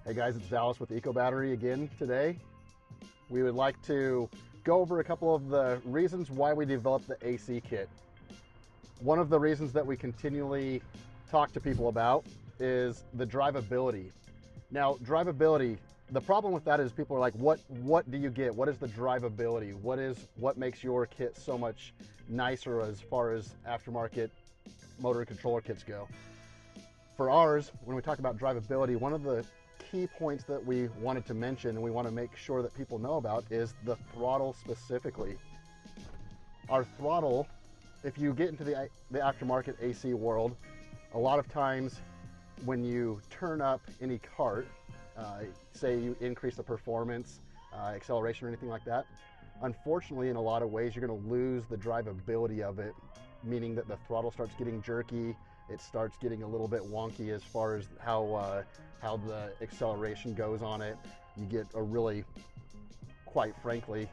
Hey guys, it's Dallas with Eco Battery again today. We would like to go over a couple of the reasons why we developed the AC kit. One of the reasons that we continually talk to people about is the drivability. Now, drivability, the problem with that is people are like, what do you get? What is the drivability? What makes your kit so much nicer as far as aftermarket motor and controller kits go? For ours, when we talk about drivability, one of the key points that we wanted to mention and we want to make sure that people know about is the throttle specifically. Our throttle, if you get into the aftermarket AC world, a lot of times when you turn up any cart, say you increase the performance, acceleration or anything like that, unfortunately in a lot of ways you're going to lose the drivability of it, meaning that the throttle starts getting jerky, it starts getting a little bit wonky as far as how the acceleration goes on it. You get a really, quite frankly,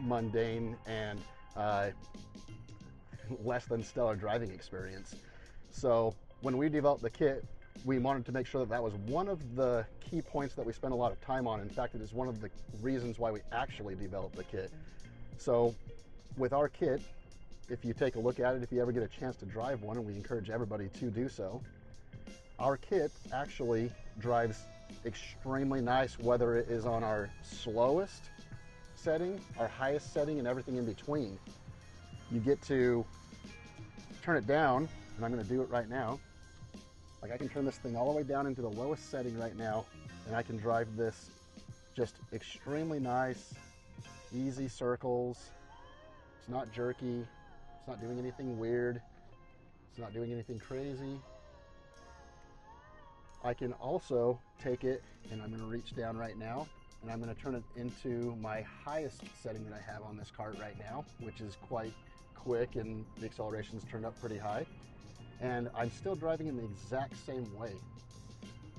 mundane and less than stellar driving experience. So when we developed the kit, we wanted to make sure that that was one of the key points that we spent a lot of time on. In fact, it is one of the reasons why we actually developed the kit. So with our kit, if you take a look at it, if you ever get a chance to drive one, and we encourage everybody to do so, our kit actually drives extremely nice, whether it is on our slowest setting, our highest setting, and everything in between. You get to turn it down, and I'm going to do it right now. Like, I can turn this thing all the way down into the lowest setting right now, and I can drive this just extremely nice, easy circles. It's not jerky. It's not doing anything weird. It's not doing anything crazy. I can also take it, and I'm going to reach down right now, and I'm going to turn it into my highest setting that I have on this cart right now, which is quite quick, and the acceleration's turned up pretty high. And I'm still driving in the exact same way.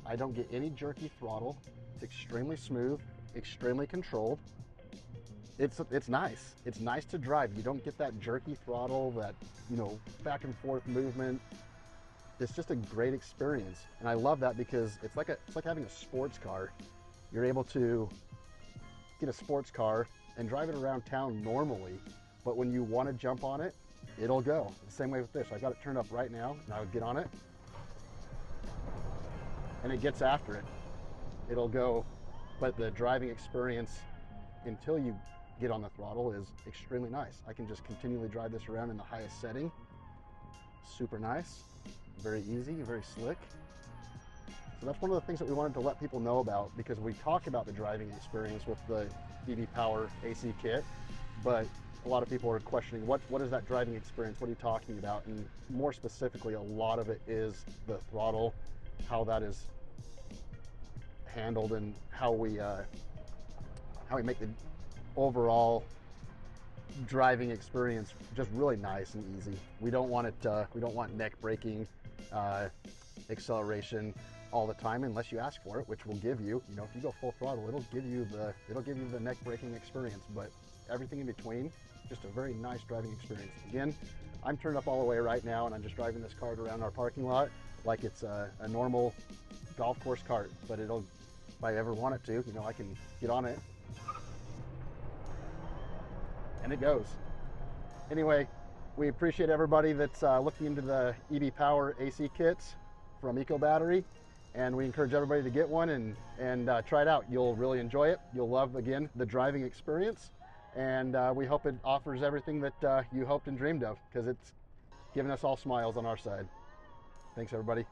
I don't get any jerky throttle. It's extremely smooth, extremely controlled. It's nice. It's nice to drive. You don't get that jerky throttle, that, back and forth movement. It's just a great experience. And I love that because it's like having a sports car. You're able to get a sports car and drive it around town normally, but when you want to jump on it, it'll go. The same way with this. I've got it turned up right now, and I would get on it, and it gets after it. It'll go, but the driving experience until you get on the throttle is extremely nice. I can just continually drive this around in the highest setting. Super nice, very easy, very slick. So that's one of the things that we wanted to let people know about, because we talk about the driving experience with the EV Power AC kit, but a lot of people are questioning what is that driving experience? What are you talking about? And more specifically, a lot of it is the throttle, how that is handled, and how we make the overall driving experience just really nice and easy. We don't want it. We don't want neck breaking acceleration all the time unless you ask for it, which we'll give you. If you go full throttle, it'll give you the neck breaking experience. But everything in between, just a very nice driving experience. Again, I'm turned up all the way right now, and I'm just driving this cart around our parking lot like it's a normal golf course cart. But if I ever want it to, I can get on it, and it goes. Anyway, we appreciate everybody that's looking into the EV Power AC kits from Eco Battery, and we encourage everybody to get one and try it out. You'll really enjoy it. You'll love, again, the driving experience, and we hope it offers everything that you hoped and dreamed of, because it's given us all smiles on our side. Thanks, everybody.